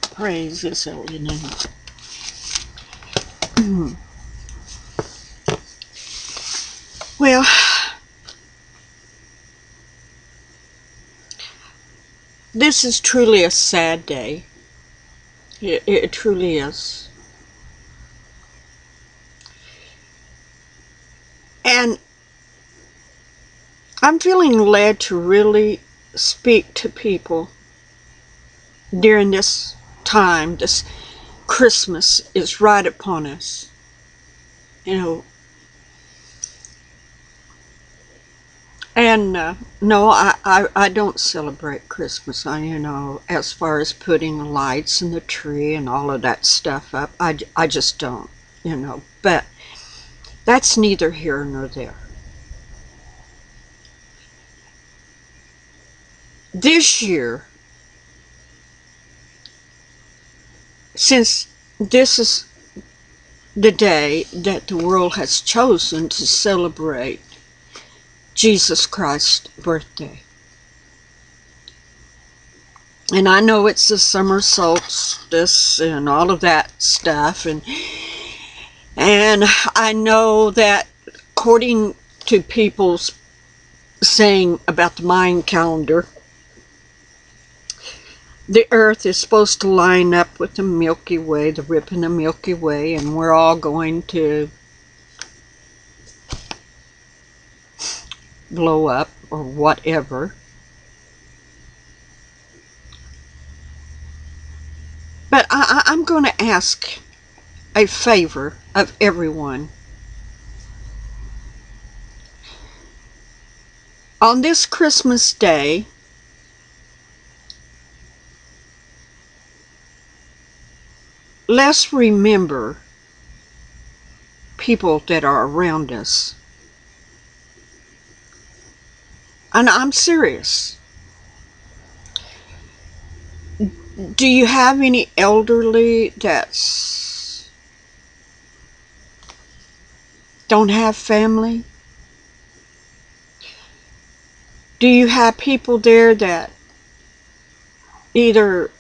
Praise His holy name. Well, this is truly a sad day. It truly is. And I'm feeling led to really speak to people during this time. This Christmas is right upon us. And no, I don't celebrate Christmas. As far as putting lights in the tree and all of that stuff up, I just don't, But that's neither here nor there. This year, since this is the day that the world has chosen to celebrate Jesus Christ's birthday. And I know it's the summer solstice and all of that stuff, and I know that according to people's saying about the Mayan calendar, the earth is supposed to line up with the Milky Way, the rip in the Milky Way, and we're all going to blow up or whatever. But I'm going to ask a favor of everyone. On this Christmas day, let's remember people that are around us. And I'm serious. Do you have any elderly that don't have family? Do you have people there that either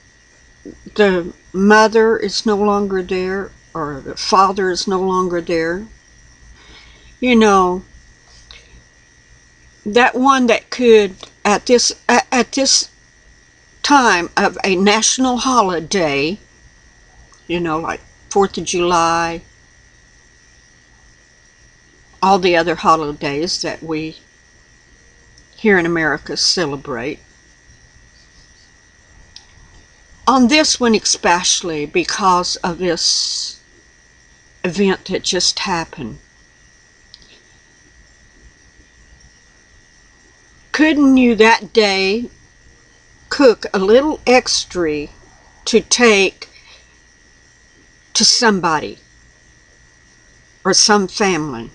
the mother is no longer there or the father is no longer there? That one that could, at this time of a national holiday, like 4th of July, all the other holidays that we here in America celebrate. On this one especially, because of this event that just happened, couldn't you that day cook a little extra to take to somebody or some family?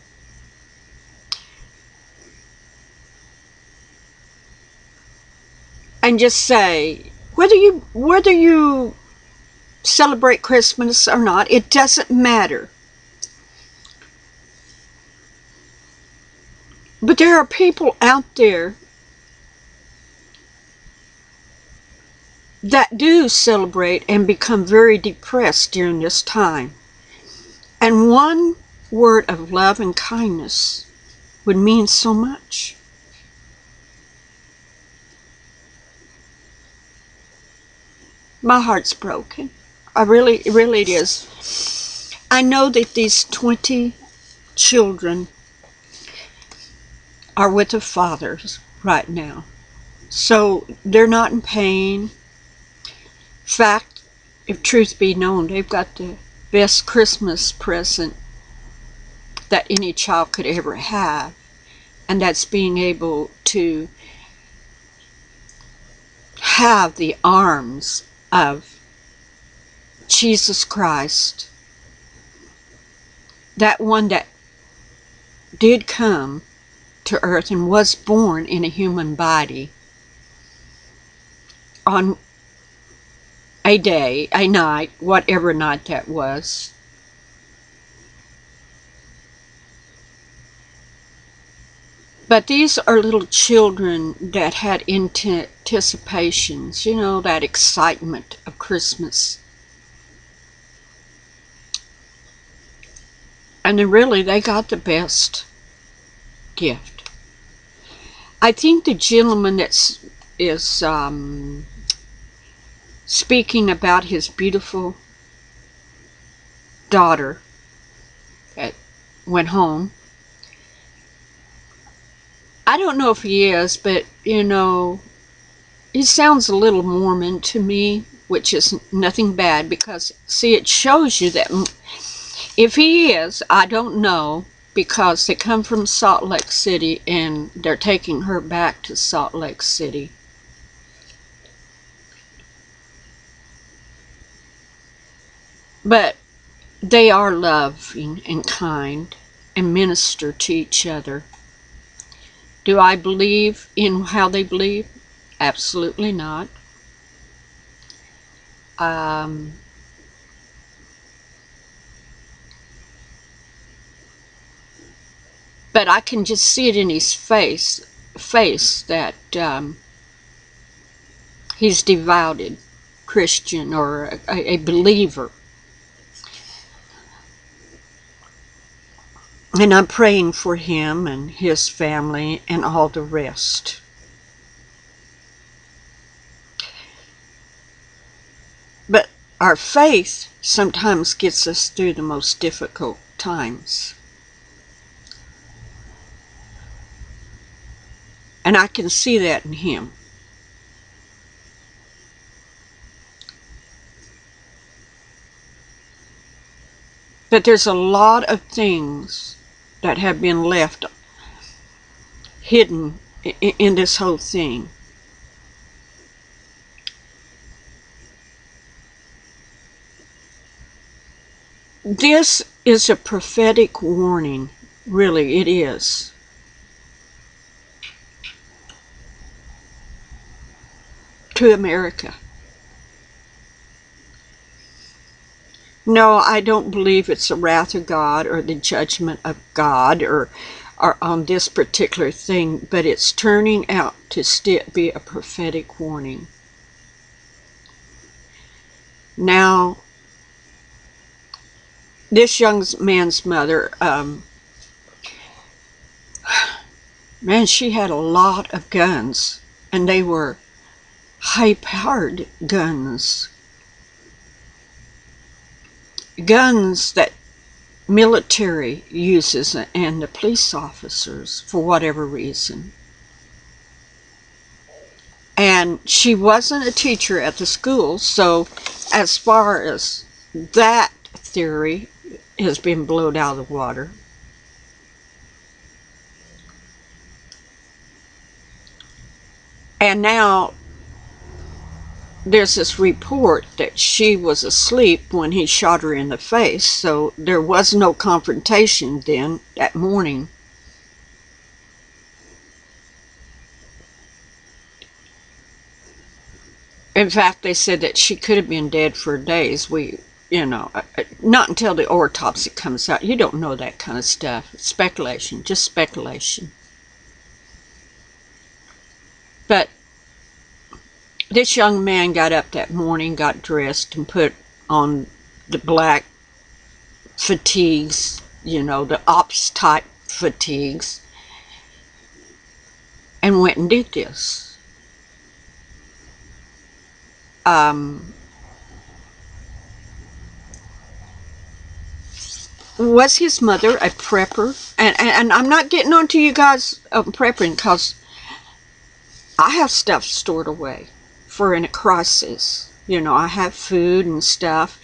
And just say, whether you celebrate Christmas or not, it doesn't matter. But there are people out there that do celebrate and become very depressed during this time. And one word of love and kindness would mean so much. My heart's broken. It really is. I know that these 20 children are with the fathers right now. So they're not in pain. In fact, if truth be known, they've got the best Christmas present that any child could ever have. And that's being able to have the arms of Jesus Christ, that one that did come to earth and was born in a human body on a day, a night, whatever night that was. But these are little children that had anticipations, you know, that excitement of Christmas. And then really, they got the best gift. I think the gentleman that is speaking about his beautiful daughter that went home, I don't know if he is, but, you know, he sounds a little Mormon to me, which is nothing bad, because, see, it shows you that if he is, I don't know, because they come from Salt Lake City and they're taking her back to Salt Lake City. But they are loving and kind and minister to each other. Do I believe in how they believe? Absolutely not. But I can just see it in his face that he's devoted Christian or a believer. And I'm praying for him and his family and all the rest. But our faith sometimes gets us through the most difficult times. And I can see that in him. But there's a lot of things that have been left hidden in this whole thing. This is a prophetic warning. Really, it is. To America. No, I don't believe it's the wrath of God or the judgment of God or on this particular thing, but it's turning out to still be a prophetic warning. Now, this young man's mother, man, she had a lot of guns, and they were high-powered guns. Guns that military uses and the police officers for whatever reason. And she wasn't a teacher at the school, so as far as that theory has been blown out of the water. And now there's this report that she was asleep when he shot her in the face, so there was no confrontation then that morning. In fact, they said that she could have been dead for days. Not until the autopsy comes out. You don't know that kind of stuff. It's speculation, just speculation. But this young man got up that morning, got dressed, and put on the black fatigues, the ops type fatigues, and went and did this. Was his mother a prepper? And I'm not getting on to you guys prepping, because I have stuff stored away for in a crisis. I have food and stuff,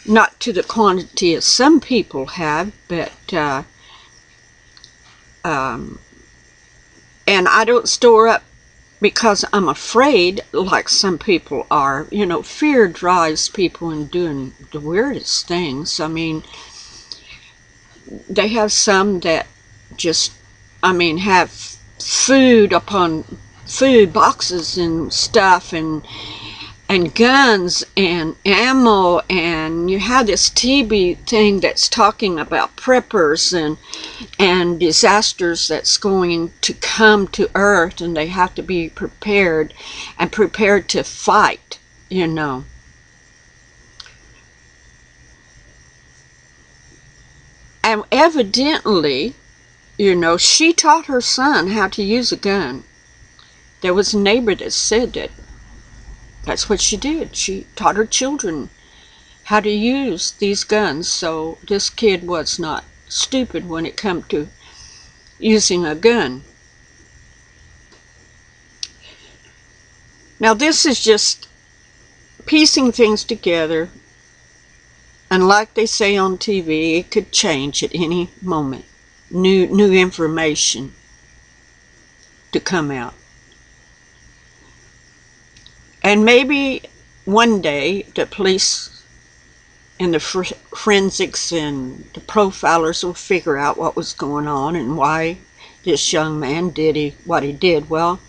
not to the quantity as some people have, but and I don't store up because I'm afraid, like some people are. Fear drives people in doing the weirdest things. I mean, they have some that just, have food upon food boxes and stuff, and and guns and ammo, and you have this TV thing that's talking about preppers and disasters that's going to come to Earth, and they have to be prepared and prepared to fight, you know. And evidently, you know, she taught her son how to use a gun. There was a neighbor that said that that's what she did. She taught her children how to use these guns, so this kid was not stupid when it came to using a gun. Now this is just piecing things together, and like they say on TV, it could change at any moment. New information to come out. And maybe one day the police and the forensics and the profilers will figure out what was going on and why this young man did what he did. Well,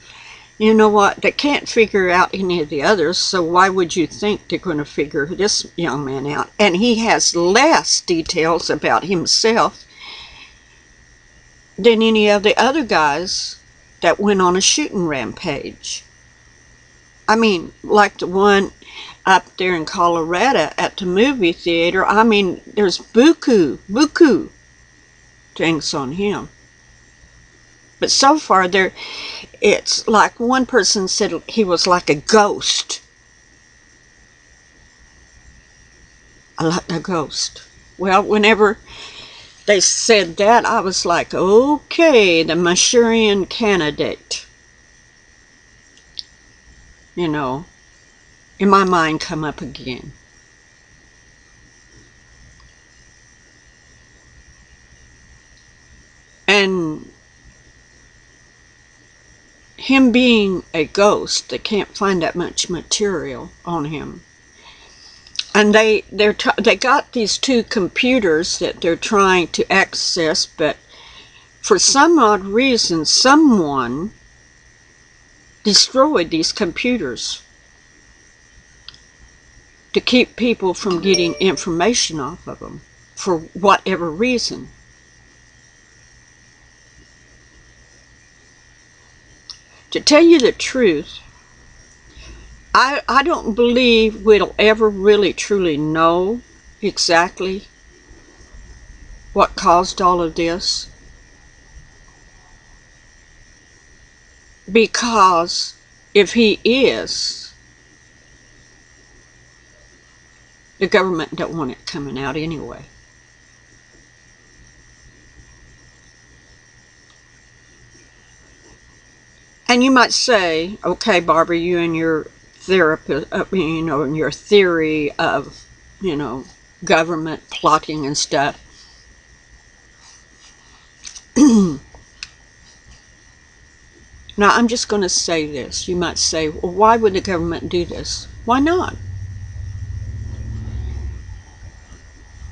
you know what? They can't figure out any of the others, so why would you think they're going to figure this young man out? And he has less details about himself than any of the other guys that went on a shooting rampage. I mean, like the one up there in Colorado at the movie theater. I mean, there's buku things on him. But so far, it's like one person said he was like a ghost. Like a ghost. Well, whenever they said that, I was like, okay, the Manchurian candidate. You know, in my mind come up again. And him being a ghost, they can't find that much material on him. And they got these two computers that they're trying to access, but for some odd reason, someone destroyed these computers to keep people from getting information off of them for whatever reason. To tell you the truth, I don't believe we'll ever really truly know exactly what caused all of this, because if he is, the government don't want it coming out anyway. And you might say, okay, Barbara, you and your therapist, you know, and your theory of, you know, government plotting and stuff. Now, I'm just going to say this. You might say, well, why would the government do this? Why not?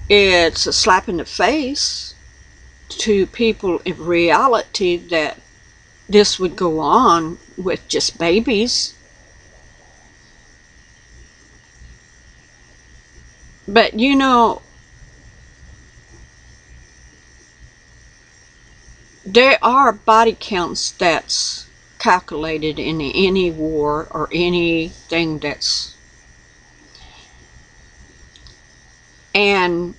It's a slap in the face to people in reality that this would go on with just babies. But, you know, there are body counts that's calculated in any war or anything that's, and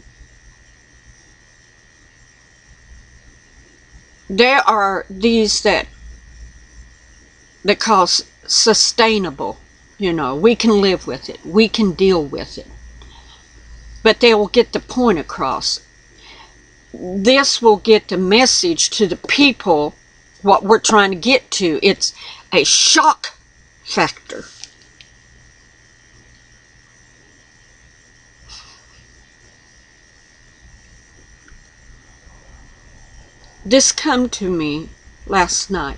there are these that they call sustainable. You know, we can live with it, we can deal with it, but they will get the point across. This will get the message to the people what we're trying to get to. It's a shock factor. This come to me last night.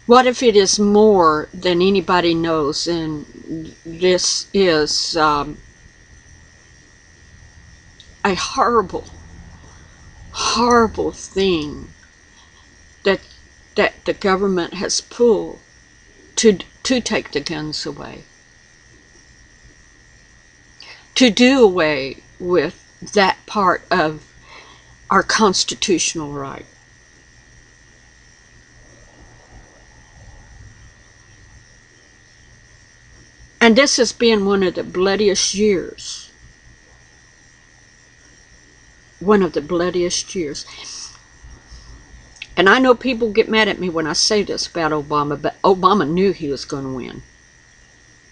What if it is more than anybody knows, and this is a horrible, horrible thing that that the government has pulled to take the guns away, to do away with that part of our constitutional right. And this has been one of the bloodiest years. One of the bloodiest years. And I know people get mad at me when I say this about Obama, but Obama knew he was going to win.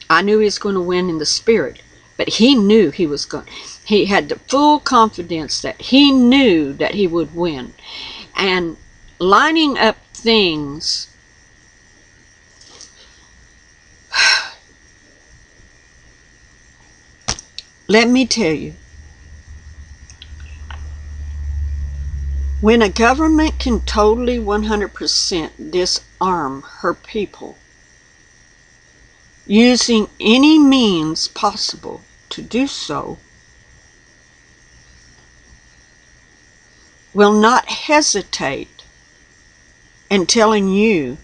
I knew he was going to win in the spirit, but he knew he was going. He had the full confidence that he knew that he would win. And lining up things, let me tell you, when a government can totally 100% disarm her people, using any means possible to do so, will not hesitate in telling you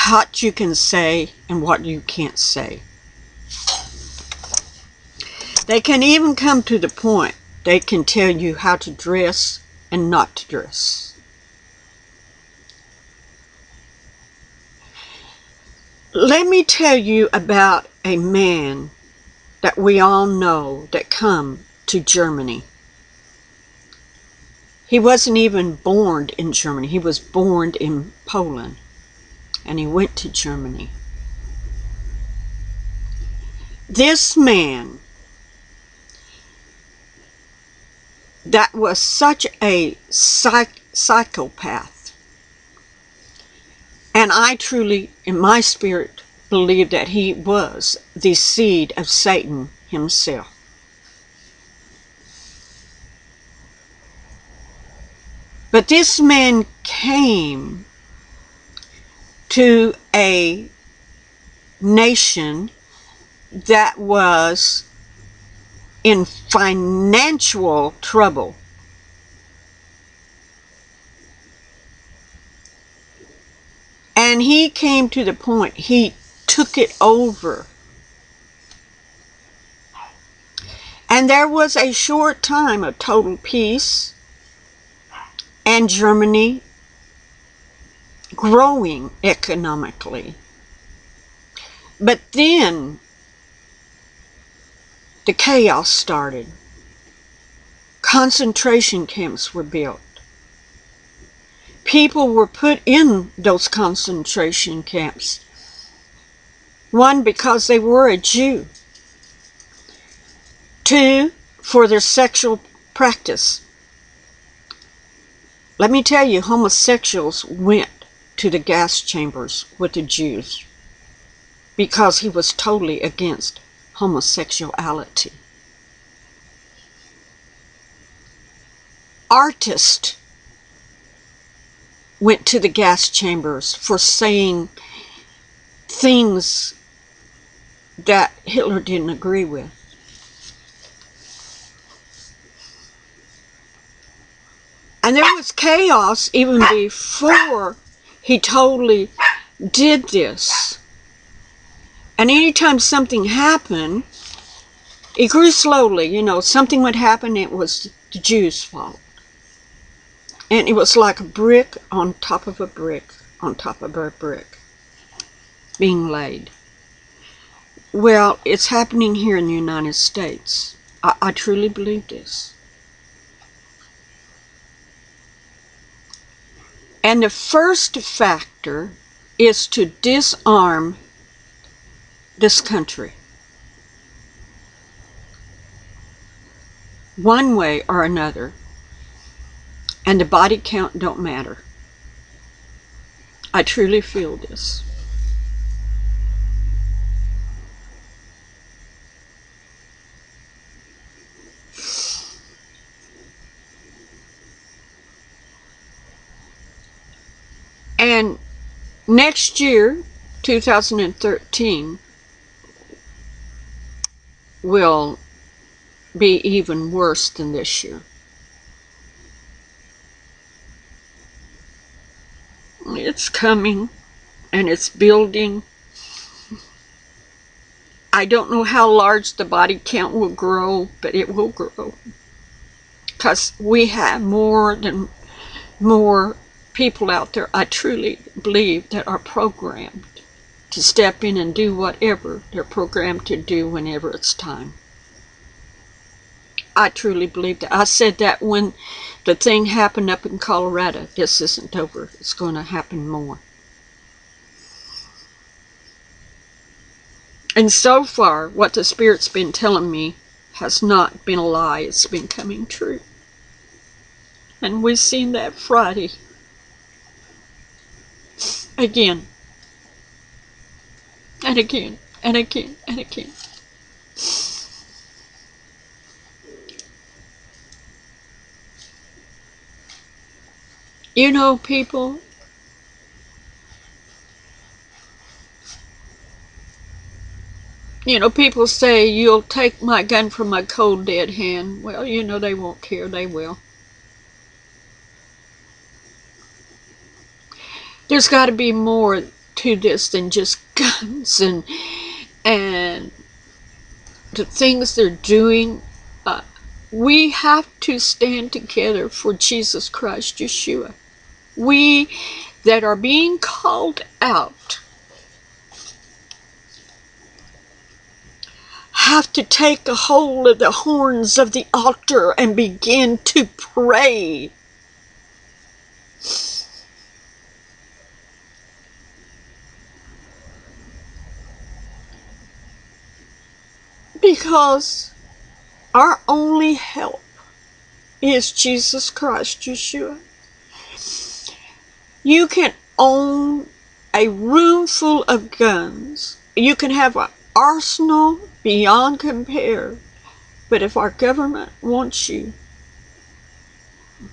what you can say and what you can't say. They can even come to the point they can tell you how to dress and not to dress. Let me tell you about a man that we all know that come to Germany. He wasn't even born in Germany. He was born in Poland, and he went to Germany. This man that was such a psychopath, and I truly, in my spirit, believe that he was the seed of Satan himself. But this man came to a nation that was in financial trouble. And he came to the point, he took it over. And there was a short time of total peace and Germany growing economically. But then the chaos started. Concentration camps were built. People were put in those concentration camps. One, because they were a Jew. Two, for their sexual practice. Let me tell you, homosexuals went to the gas chambers with the Jews because he was totally against homosexuality. Artists went to the gas chambers for saying things that Hitler didn't agree with. And there was chaos even before he totally did this. And anytime something happened, it grew slowly. You know, something would happen, it was the Jews' fault. And it was like a brick on top of a brick on top of a brick being laid. Well, it's happening here in the United States. I truly believe this. And the first factor is to disarm this country. One way or another. And the body count don't matter. I truly feel this. And next year, 2013, will be even worse than this year. It's coming and it's building. I don't know how large the body count will grow, but it will grow. Because we have more people out there, I truly believe, that are programmed to step in and do whatever they're programmed to do whenever it's time. I truly believe that. I said that when the thing happened up in Colorado. This isn't over. It's going to happen more. And so far, what the Spirit's been telling me has not been a lie. It's been coming true. And we've seen that Friday. Again. And again. And again. And again. You know, people, people say, you'll take my gun from my cold dead hand. Well, they won't care. They will. There's got to be more to this than just guns and the things they're doing. We have to stand together for Jesus Christ, Yeshua. We that are being called out have to take a hold of the horns of the altar and begin to pray. Because our only help is Jesus Christ, Yeshua. You can own a room full of guns. You can have an arsenal beyond compare. But if our government wants you,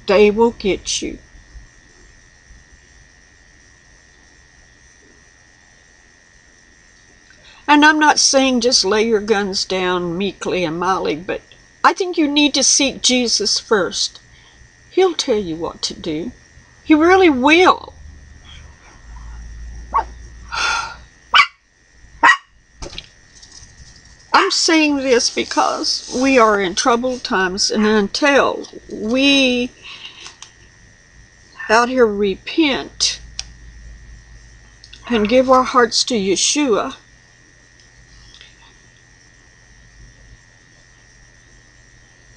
they will get you. And I'm not saying just lay your guns down meekly and mildly, but I think you need to seek Jesus first. He'll tell you what to do. He really will. I'm saying this because we are in troubled times, and until we out here repent and give our hearts to Yeshua,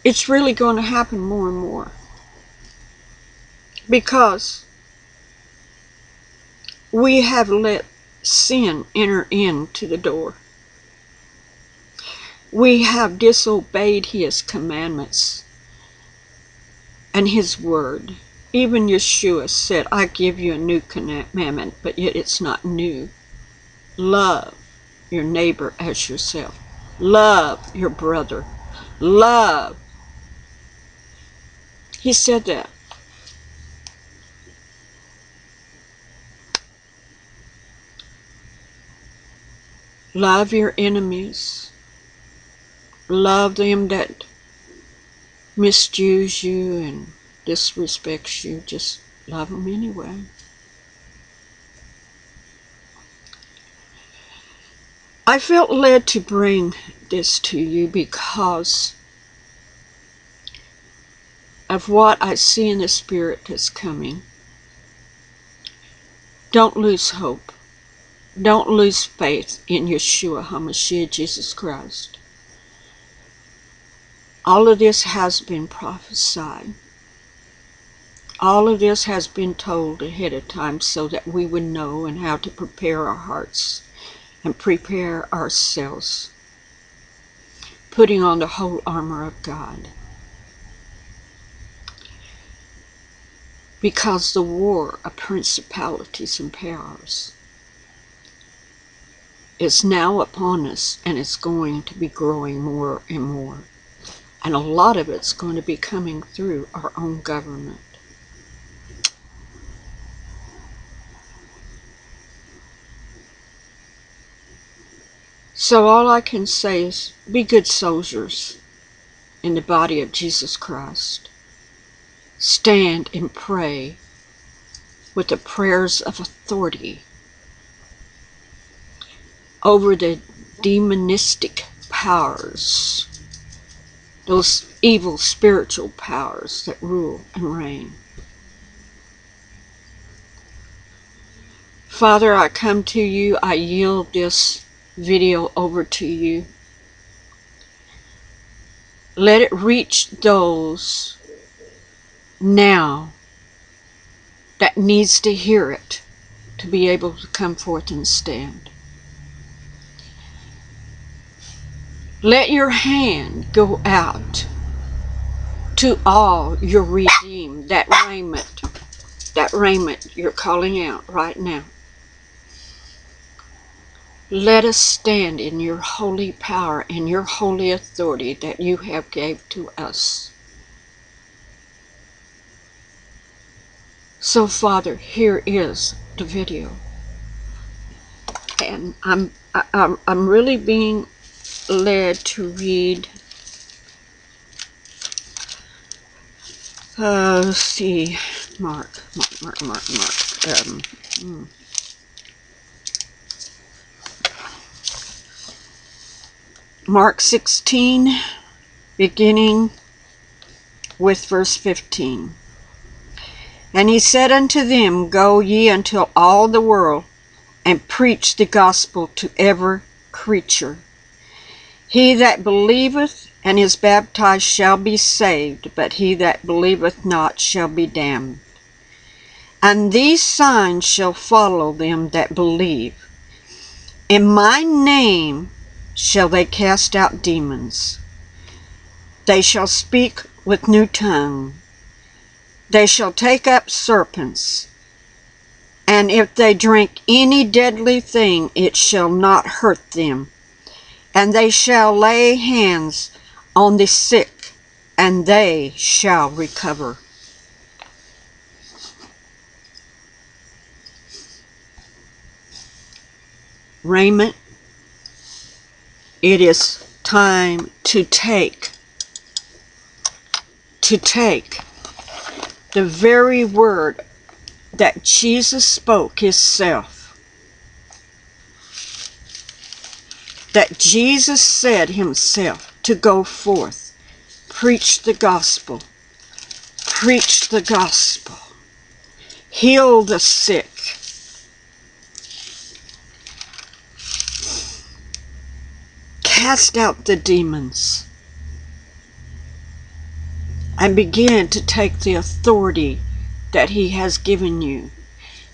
it's really going to happen more and more. Because we have let sin enter into the door. We have disobeyed His commandments and His word. Even Yeshua said, I give you a new commandment, but yet it's not new. Love your neighbor as yourself. Love your brother. Love. He said that. Love your enemies. Love them that misuse you and disrespect you. Just love them anyway. I felt led to bring this to you because of what I see in the Spirit that's coming. Don't lose hope. Don't lose faith in Yeshua HaMashiach, Jesus Christ. All of this has been prophesied. All of this has been told ahead of time so that we would know and how to prepare our hearts and prepare ourselves, putting on the whole armor of God. Because the war of principalities and powers is now upon us, and it's going to be growing more and more. And a lot of it's going to be coming through our own government. So all I can say is be good soldiers in the body of Jesus Christ. Stand and pray with the prayers of authority over the demonistic powers, those evil spiritual powers that rule and reign. Father, I come to you. I yield this video over to you. Let it reach those now that needs to hear it to be able to come forth and stand. Let your hand go out to all your redeemed, that raiment you're calling out right now. Let us stand in your holy power and your holy authority that you have gave to us. So, Father, here is the video, and I'm really being led to read. Let's see, Mark. Mark 16, beginning with verse 15. And he said unto them, Go ye unto all the world, and preach the gospel to every creature. He that believeth and is baptized shall be saved, but he that believeth not shall be damned. And these signs shall follow them that believe. In my name shall they cast out demons. They shall speak with new tongue. They shall take up serpents. And if they drink any deadly thing, it shall not hurt them. And they shall lay hands on the sick, and they shall recover. Raiment, it is time to take the very word that Jesus spoke himself, that Jesus said himself, to go forth, preach the gospel, heal the sick, cast out the demons, and begin to take the authority that he has given you.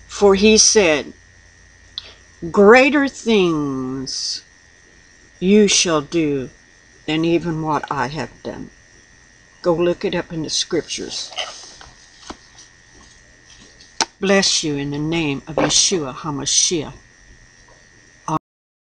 For he said, greater things you shall do than even what I have done. Go look it up in the scriptures. Bless you in the name of Yeshua HaMashiach.